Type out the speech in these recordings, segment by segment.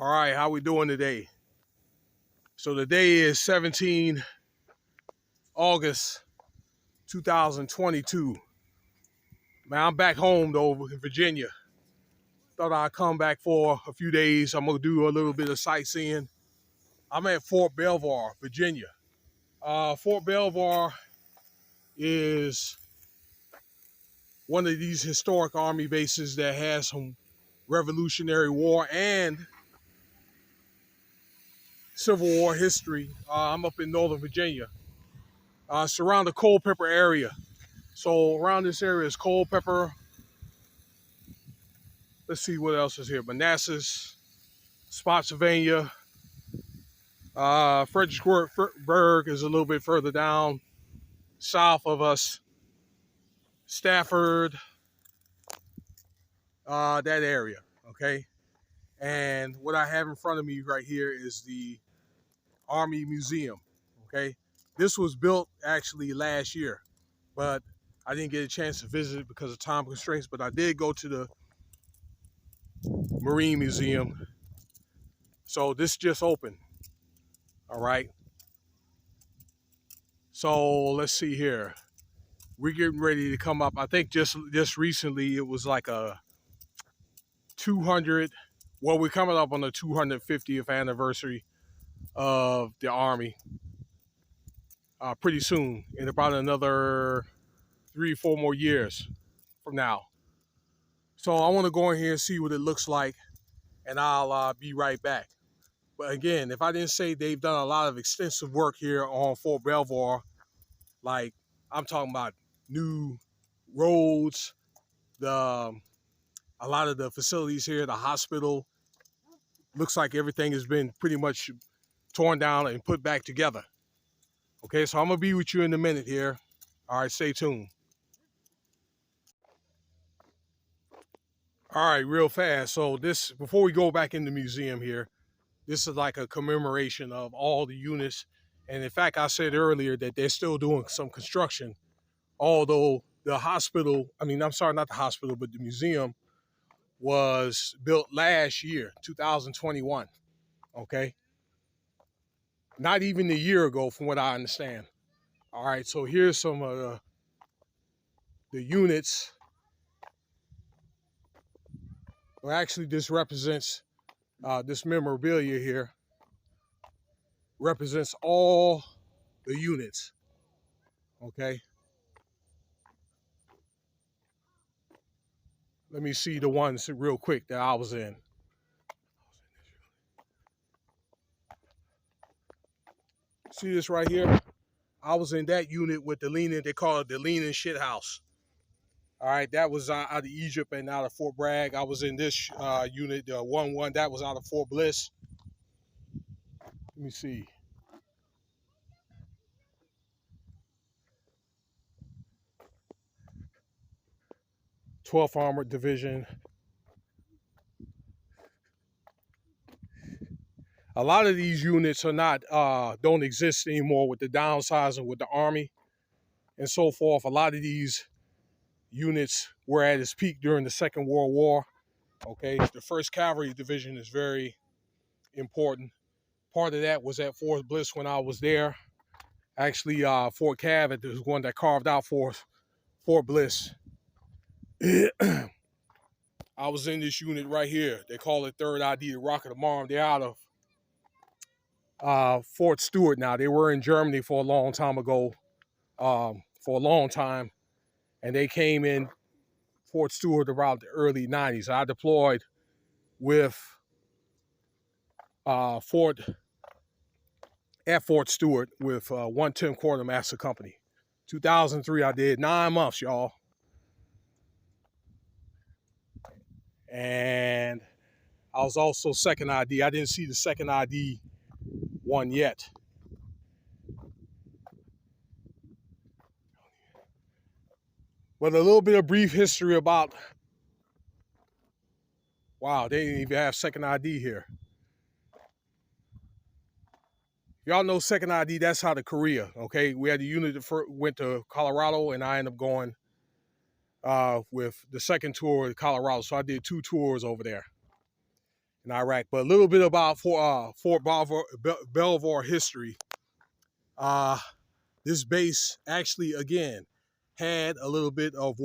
All right, how we doing today? So today is 17 August 2022. Man, I'm back home though in Virginia. Thought I'd come back for a few days. I'm gonna do a little bit of sightseeing. I'm at Fort Belvoir, Virginia. Fort Belvoir is one of these historic Army bases that has some Revolutionary War and Civil War history. I'm up in Northern Virginia. It's around the Culpeper area. So around this area is Culpeper. Let's see what else is here. Manassas, Spotsylvania. Fredericksburg is a little bit further down south of us. Stafford, that area, okay? And what I have in front of me right here is the Army Museum, okay? This was built actually last year, but I didn't get a chance to visit it because of time constraints, but I did go to the Marine Museum. So this just opened, all right? So let's see here. We're getting ready to come up. I think just recently it was like a 200. Well, we're coming up on the 250th anniversary of the Army pretty soon, in about another 3 or 4 more years from now. So I want to go in here and see what it looks like, and I'll be right back. But again, if I didn't say they've done a lot of extensive work here on Fort Belvoir, like I'm talking about new roads, a lot of the facilities here, the hospital, looks like everything has been pretty much torn down and put back together. Okay, so I'm gonna be with you in a minute here. All right, stay tuned. All right, real fast. So this, before we go back in the museum here, this is like a commemoration of all the units. And in fact, I said earlier that they're still doing some construction, although the hospital, I'm sorry, not the hospital, but the museum was built last year, 2021, okay? Not even a year ago, from what I understand. All right, so here's some of the units. Well, actually, this represents, this memorabilia here represents all the units, okay? Let me see the ones real quick that I was in. See this right here? I was in that unit with the leaning, they call it the leaning shit house. All right, that was out of Egypt and out of Fort Bragg. I was in this unit, the 1-1, that was out of Fort Bliss. Let me see. '12th Armored Division. A lot of these units are not, don't exist anymore with the downsizing with the Army and so forth. A lot of these units were at its peak during the Second World War. Okay, the 1st Cavalry Division is very important. Part of that was at Fort Bliss when I was there. Actually, Fort Cav is one that carved out for Fort Bliss. I was in this unit right here. They call it 3rd ID, the Rocket of Marm. They're out of Fort Stewart now. They were in Germany for a long time ago, for a long time. And they came in Fort Stewart around the early 90s. I deployed with Fort Stewart with 110th Quartermaster Company. 2003, I did 9 months, y'all. And I was also 2nd ID. I didn't see the 2nd ID one yet. But a little bit of brief history about, wow, they didn't even have 2nd ID here. Y'all know 2nd ID, that's out of Korea, okay? We had a unit that went to Colorado, and I ended up going with the 2nd tour to Colorado. So I did 2 tours over there. in Iraq. But a little bit about Fort Belvoir history. Uh, this base actually, again, had a little bit of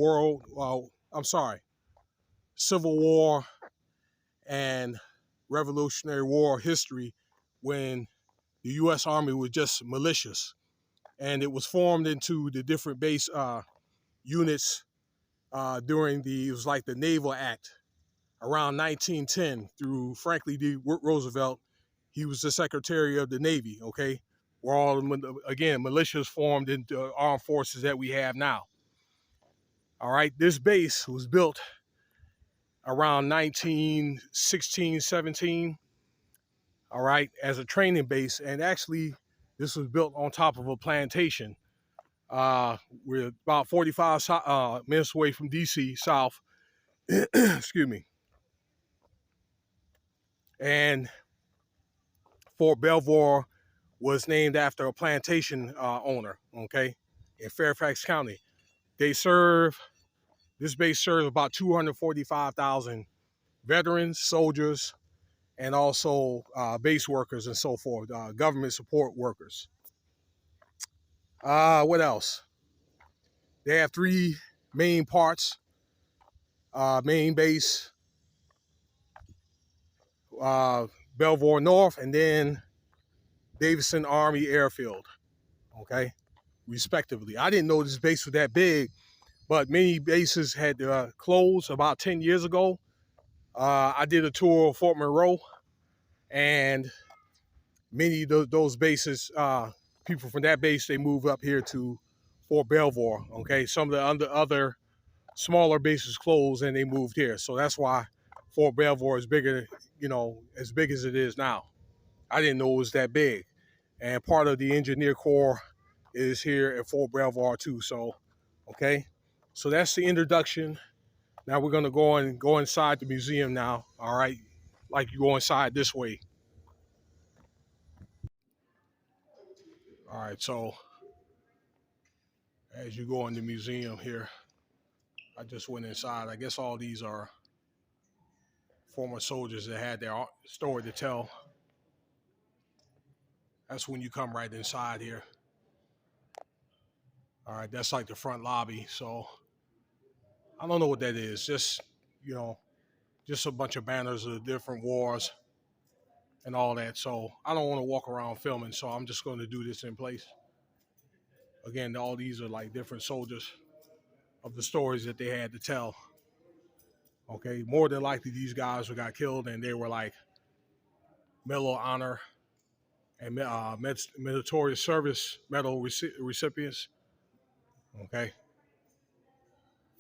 Civil War and Revolutionary War history when the U.S. Army was just militias, and it was formed into the different base units during it was like the Naval Act around 1910 through Franklin D. Roosevelt. He was the Secretary of the Navy, okay? Where all, again, militias formed into armed forces that we have now. All right, this base was built around 1916, 17, all right, as a training base. And actually, this was built on top of a plantation. We're about 45 minutes away from D.C., south. Excuse me. And Fort Belvoir was named after a plantation owner, okay, in Fairfax County. This base serves about 245,000 veterans, soldiers, and also base workers and so forth, government support workers. What else? They have three main parts: main base, Belvoir North, and then Davidson Army Airfield, okay, respectively. I didn't know this base was that big, but many bases had closed about 10 years ago. I did a tour of Fort Monroe, and many of those bases, people from that base, they move up here to Fort Belvoir. Okay, some of the other smaller bases closed and they moved here, so that's why Fort Belvoir is bigger, as big as it is now. I didn't know it was that big, and part of the Engineer Corps is here at Fort Belvoir too. So, okay, so that's the introduction. Now we're gonna go inside the museum now. All right, like you go inside this way. All right, so as you go in the museum here, I just went inside. I guess all these are former soldiers that had their story to tell. That's when you come right inside here. All right, that's like the front lobby. So I don't know what that is. You know, just a bunch of banners of the different wars and all that. So I don't want to walk around filming. So I'm just going to do this in place. Again, all these are like different soldiers of the stories that they had to tell. Okay, more than likely these guys who got killed and they were like Medal of Honor and meritorious service medal recipients. Okay,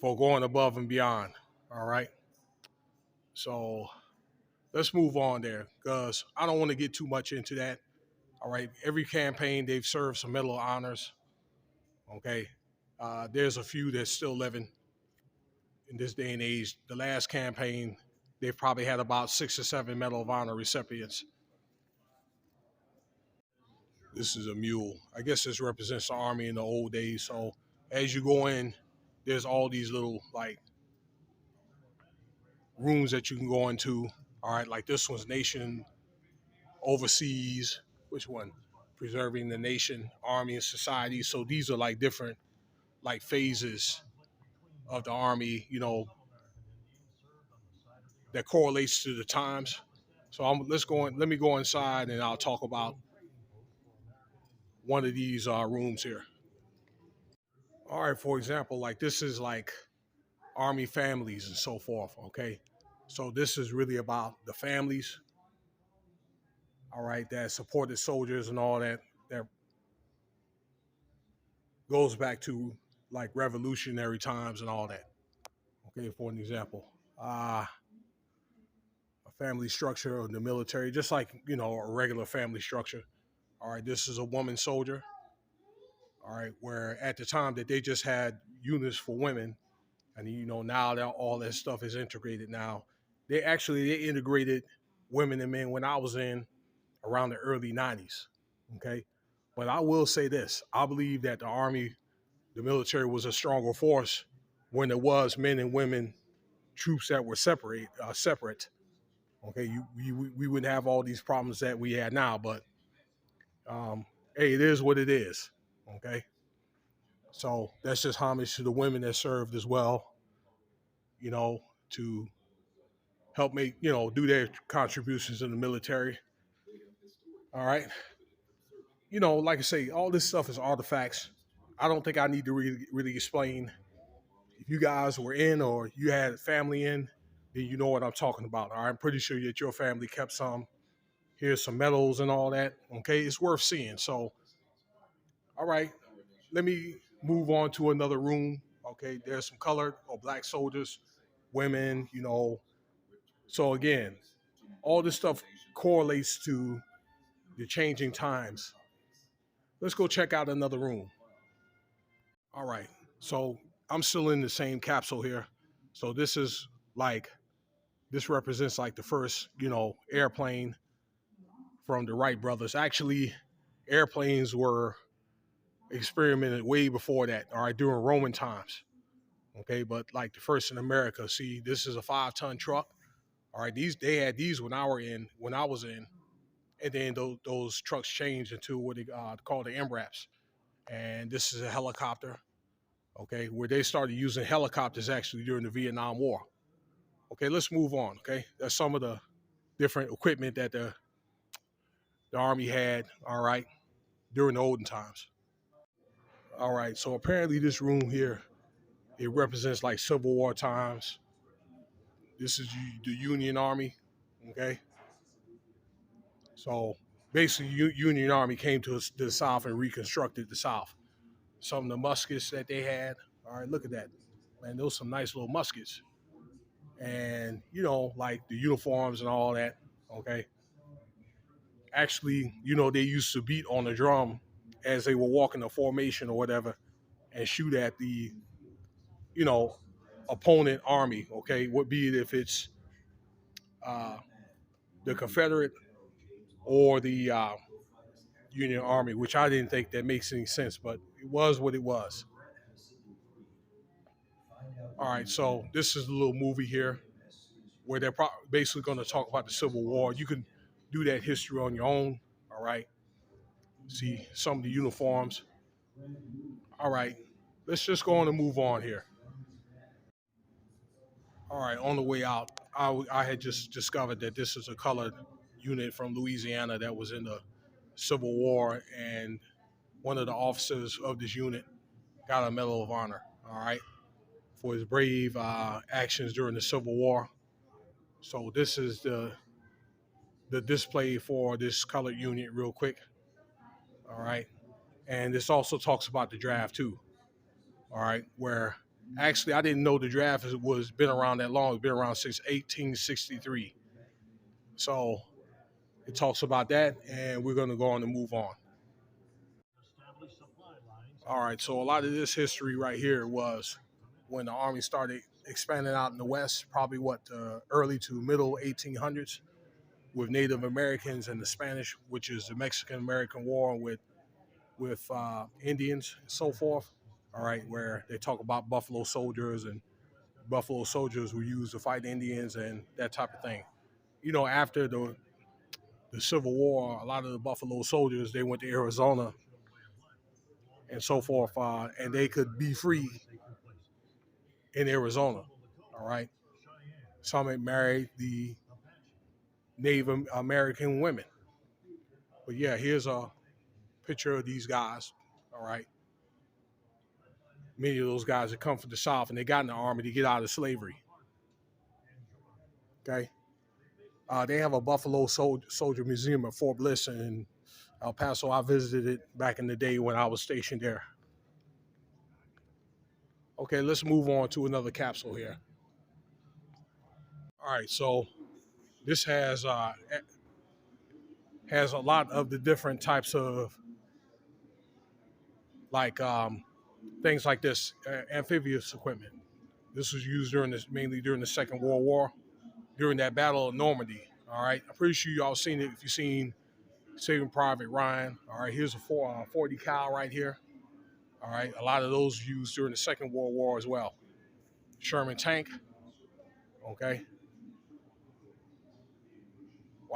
for going above and beyond. All right, so let's move on there because I don't want to get too much into that. All right, every campaign they've served some Medal of Honors. Okay, there's a few that's still living in this day and age. The last campaign, they've probably had about 6 or 7 Medal of Honor recipients. This is a mule. I guess this represents the Army in the old days. So as you go in, there's all these little like rooms that you can go into. All right, like this one's Nation Overseas. Which one? Preserving the Nation, Army, and Society. So these are like different like phases of the Army, that correlates to the times. So let me go inside and I'll talk about one of these rooms here. All right, for example, like this is like Army families and so forth. Okay, so this is really about the families. All right, that supported soldiers and all that. That goes back to like revolutionary times and all that. Okay, for an example, a family structure of the military, just like a regular family structure. All right, this is a woman soldier. All right, where at the time that they just had units for women, and now that all that stuff is integrated now, they integrated women and men when I was in around the early 90s. Okay, but I will say this: I believe that the Army, the military, was a stronger force when there was men and women troops that were separate. Okay, we wouldn't have all these problems that we had now, but hey, it is what it is. Okay, so that's just homage to the women that served as well. You know, to help make do their contributions in the military. All right, like I say, all this stuff is artifacts. I don't think I need to really explain. If you guys were in or you had family in, then you know what I'm talking about. All right, I'm pretty sure that your family kept some. Here's some medals and all that. Okay, it's worth seeing. So, all right, let me move on to another room. Okay, there's some colored or black soldiers, women. So again, all this stuff correlates to the changing times. Let's go check out another room. All right. So I'm still in the same capsule here. So this represents like the first, airplane from the Wright brothers. Actually, airplanes were experimented way before that, all right, during Roman times. Okay, but like the first in America. See, this is a 5-ton truck. All right, they had these when I was in, and then those trucks changed into what they call the MRAPs. And this is a helicopter. Okay, where they started using helicopters actually during the Vietnam War. Okay, let's move on. Okay, that's some of the different equipment that the Army had. All right, during the olden times. All right, so apparently this room here it represents like Civil War times. This is the Union Army. Okay, so basically, Union Army came to the South and reconstructed the South. Some of the muskets that they had. All right, look at that, man. Those some nice little muskets, and like the uniforms and all that. Okay, actually, they used to beat on the drum as they were walking a formation or whatever, and shoot at the you know opponent army. Okay, what be it if it's uh, the Confederate or the Union Army, which I didn't think that makes any sense, but it was what it was. All right, so this is a little movie here where they're basically going to talk about the Civil War. You can do that history on your own. All right, see some of the uniforms. All right, let's just go on and move on here. All right, on the way out, I had just discovered that this is a colored unit from Louisiana that was in the Civil War, and one of the officers of this unit got a Medal of Honor. All right, for his brave actions during the Civil War. So this is the display for this colored unit, real quick. All right, and this also talks about the draft too. All right, where actually I didn't know the draft was been around that long. It's been around since 1863. So it talks about that, and we're going to go on and move on. All right, so a lot of this history right here was when the Army started expanding out in the West, probably early to middle 1800s, with Native Americans and the Spanish, which is the Mexican American War with Indians and so forth. All right, where they talk about Buffalo Soldiers, and Buffalo Soldiers were used to fight Indians and that type of thing. After the Civil War, a lot of the Buffalo Soldiers they went to Arizona and so forth, and they could be free in Arizona. All right, some had married the Native American women, but yeah, here's a picture of these guys. All right, many of those guys that come from the South and they got in the Army to get out of slavery. Okay, they have a Buffalo Soldier Museum at Fort Bliss in El Paso. I visited it back in the day when I was stationed there. Okay, let's move on to another capsule here. All right, so this has a lot of the different types of like things like this amphibious equipment. This was used mainly during the Second World War, during that Battle of Normandy. All right, I'm pretty sure y'all seen it if you've seen Saving Private Ryan. All right, here's a 40 cal right here. All right, a lot of those used during the Second World War as well. Sherman tank. Okay,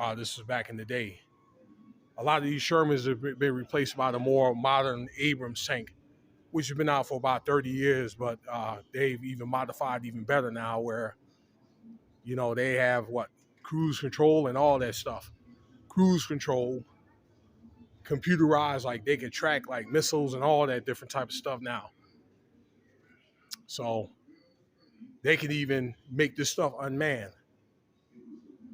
Wow, this was back in the day. A lot of these Shermans have been replaced by the more modern Abrams tank, which has been out for about 30 years, but they've even modified even better now where, they have cruise control and all that stuff. Cruise control, computerized, like they can track like missiles and all that different type of stuff now. So they can even make this stuff unmanned.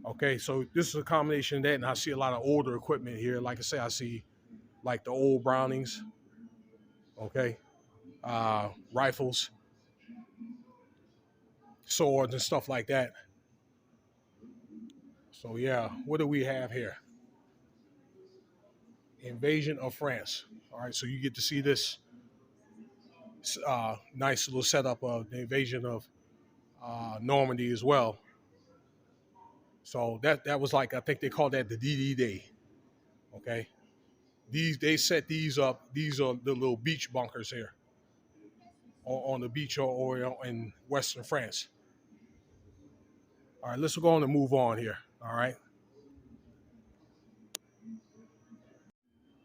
Okay, so this is a combination of that, and I see a lot of older equipment here. Like I say, I see like the old Brownings, okay, rifles, swords, and stuff like that. So yeah, what do we have here? Invasion of France. All right, so you get to see this nice little setup of the invasion of Normandy as well. So that was like, I think they called that the DD Day. Okay, they set these up. These are the little beach bunkers here on the beach or in Western France. All right, let's go on and move on here. All right.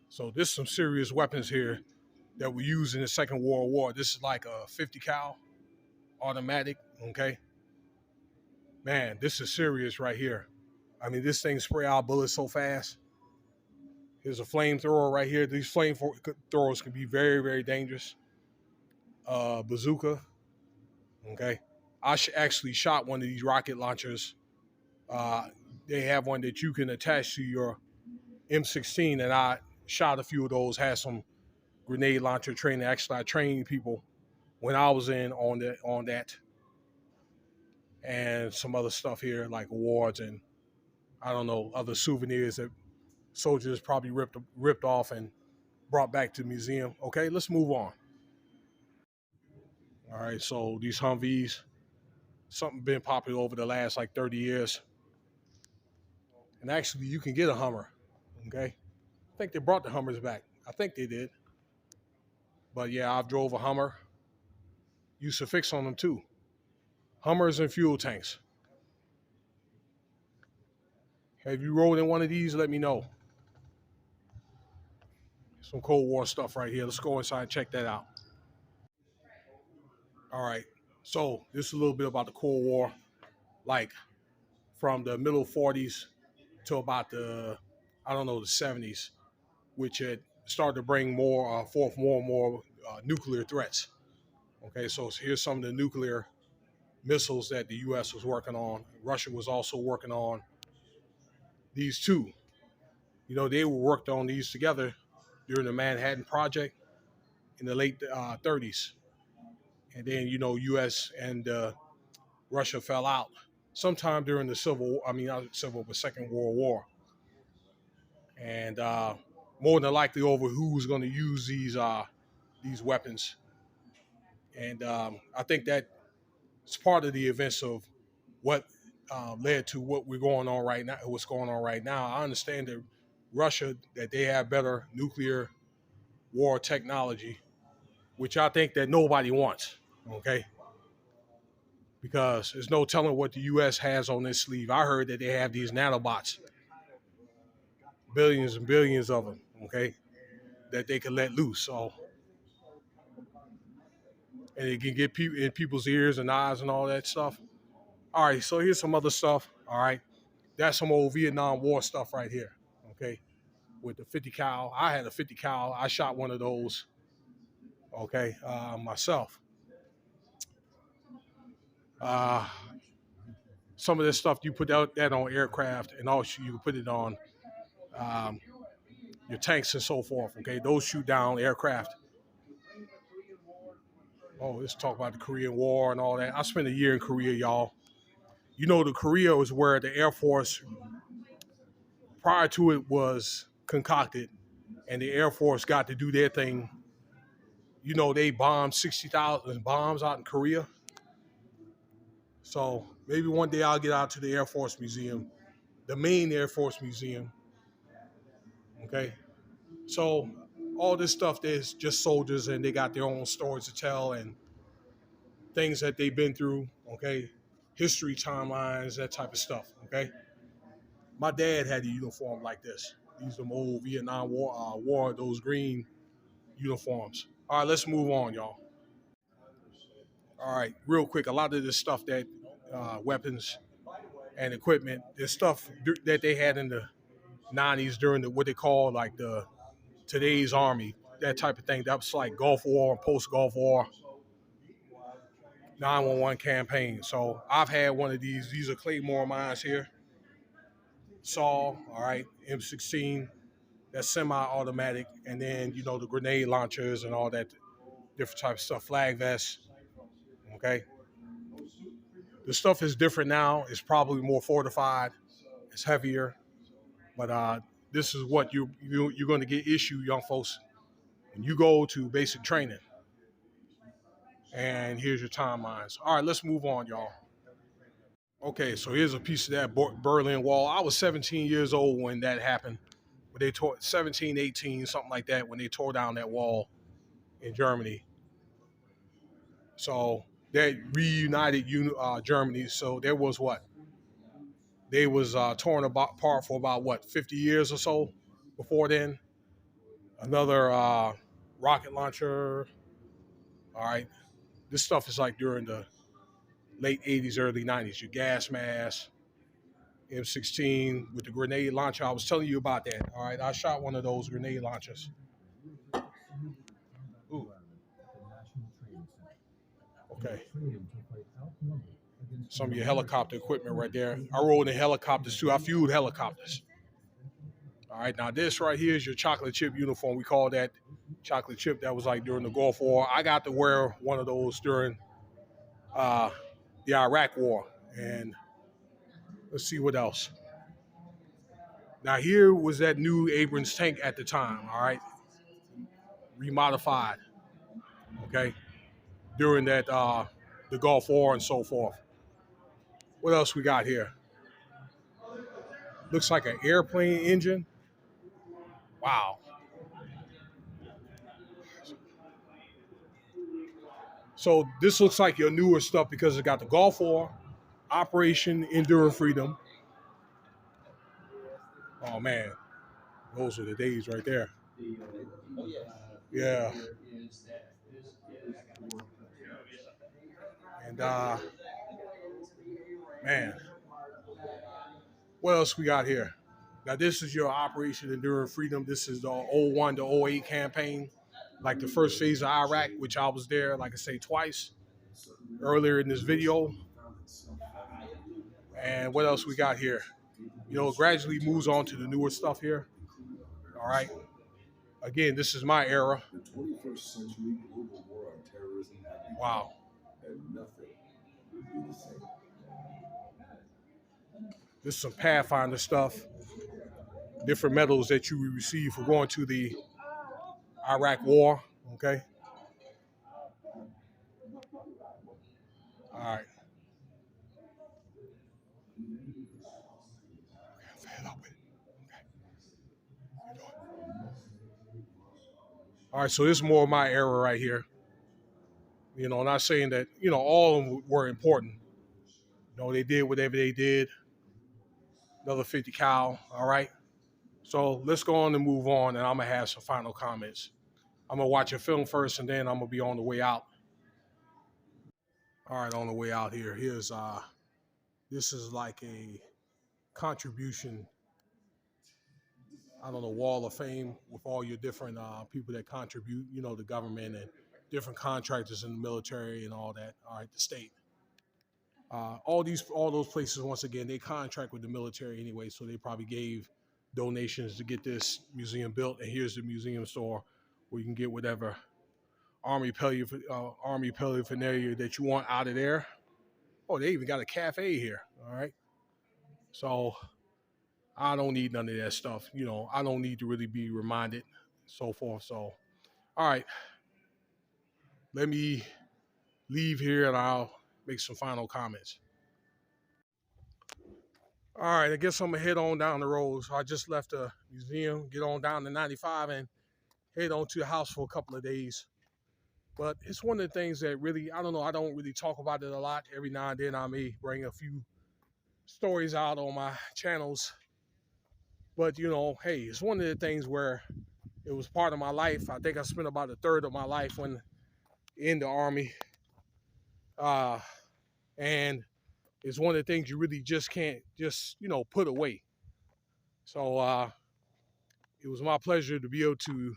So this is some serious weapons here that were used in the Second World War. This is like a 50 cal automatic. Okay, man, this is serious right here. I mean, this thing spray out bullets so fast. Here's a flamethrower right here. These flamethrowers can be very, very dangerous. Bazooka. Okay, I actually shot one of these rocket launchers. Uh, they have one that you can attach to your M16, and I shot a few of those. Had some grenade launcher training. Actually, I trained people when I was in on that, and some other stuff here like awards and I don't know other souvenirs that soldiers probably ripped off and brought back to the museum. Okay, let's move on. All right, so these Humvees, something been popular over the last like 30 years, and actually you can get a Hummer. Okay, I think they brought the Hummers back. I think they did, but yeah, I've drove a Hummer. Used to fix on them too. Hummers and fuel tanks. Have you rode in one of these? Let me know. Some Cold War stuff right here. Let's go inside and check that out. All right. So this is a little bit about the Cold War, like from the middle 40s to about I don't know, the 70s, which had started to bring forth more and more nuclear threats. Okay, so here's some of the nuclear missiles that the U.S. was working on. Russia was also working on these two. They were worked on these together during the Manhattan Project in the late 30s. And then, U.S. and Russia fell out sometime during the not Civil, but Second World War. And more than likely over who was going to use these weapons. And I think that it's part of the events of what led to what we're going on right now. What's going on right now? I understand that Russia, that they have better nuclear war technology, which I think that nobody wants. Okay, because there's no telling what the U.S. has on this sleeve. I heard that they have these nanobots, billions and billions of them. Okay, that they can let loose. So, and it can get in people's ears and eyes and all that stuff. All right, so here's some other stuff. All right, that's some old Vietnam War stuff right here. Okay, with the 50 cal. I had a 50 cal. I shot one of those. Okay, myself. Uh, some of this stuff you put that on aircraft, and also you can put it on um, your tanks and so forth. Okay, those shoot down aircraft. Oh, let's talk about the Korean War and all that. I spent a year in Korea, y'all. The Korea was where the Air Force, prior to it, was concocted, and the Air Force got to do their thing. They bombed 60,000 bombs out in Korea. So maybe one day I'll get out to the Air Force Museum, the main Air Force Museum. Okay. So all this stuff, there's just soldiers and they got their own stories to tell and things that they've been through. Okay. History timelines, that type of stuff. Okay. My dad had a uniform like this. These are old Vietnam War those green uniforms. All right, let's move on, y'all. All right, real quick. A lot of this stuff that weapons and equipment, there's stuff that they had in the '90s during what they call like the today's army, that type of thing. That was like Gulf War, post Gulf War, 911 campaign. So I've had one of these. These are Claymore mines here. Saw, all right, M16, that's semi-automatic, and then the grenade launchers and all that different type of stuff, flag vests. Okay, the stuff is different now. It's probably more fortified. It's heavier, but this is what you're going to get issued, young folks, when you go to basic training. And here's your timelines. All right, let's move on, y'all. Okay, so here's a piece of that Berlin Wall. I was 17 years old when that happened. When they tore 17, 18, something like that, when they tore down that wall in Germany. So that reunited Germany. So there was what? They was torn apart for about 50 years or so before then. Another rocket launcher. All right. This stuff is like during the late 80s, early 90s. Your gas mask, M16 with the grenade launcher. I was telling you about that. All right. I shot one of those grenade launchers. Ooh. Okay. Some of your helicopter equipment right there. I rode in helicopters too. I fueled helicopters. All right, now this right here is your chocolate chip uniform. We call that chocolate chip. That was like during the Gulf War. I got to wear one of those during the Iraq War. And let's see what else. Now here was that new Abrams tank at the time. All right, remodified. Okay, during that the Gulf War and so forth. What else we got here? Looks like an airplane engine. Wow. So this looks like your newer stuff because it got the Gulf War, Operation Enduring Freedom. Oh man, those are the days right there. Yeah. And man, what else we got here? Now this is your Operation Enduring Freedom. This is the '01 to '08 campaign, like the first phase of Iraq, which I was there, like I say, twice earlier in this video. And what else we got here? It gradually moves on to the newer stuff here. All right. Again, this is my era. The 21st century global war on terrorism. Wow. And nothing will be the same. This is some Pathfinder stuff. Different medals that you receive for going to the Iraq War. Okay. All right. All right, so this is more of my era right here. Not saying that, all of them were important. They did whatever they did. Another 50 cal, all right? So let's go on and move on, and I'm going to have some final comments. I'm going to watch a film first, and then I'm going to be on the way out. All right, on the way out here, this is like a contribution, I don't know, wall of fame with all your different people that contribute, the government and different contractors in the military and all that, all right, the state. All those places, once again, they contract with the military anyway, so they probably gave donations to get this museum built. And here's the museum store where you can get whatever army paraphernalia that you want out of there. Oh, they even got a cafe here. All right, so I don't need none of that stuff. I don't need to really be reminded, so forth. So, all right, let me leave here and I'll make some final comments. All right, I guess I'm gonna head on down the road. So I just left the museum, get on down to 95 and head on to the house for a couple of days. But it's one of the things that really, I don't know, I don't really talk about it a lot. Every now and then I may bring a few stories out on my channels But, you know, hey, it's one of the things where it was part of my life. I think I spent about a third of my life when in the Army. And it's one of the things you really just can't just, you know, put away. So it was my pleasure to be able to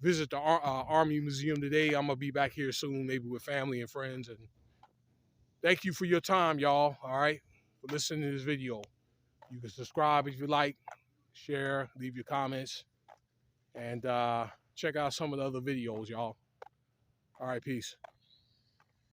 visit the Army Museum today. I'm going to be back here soon, maybe with family and friends. And thank you for your time, y'all, all right, for listening to this video. You can subscribe if you like, share, leave your comments, and check out some of the other videos, y'all. All right, peace.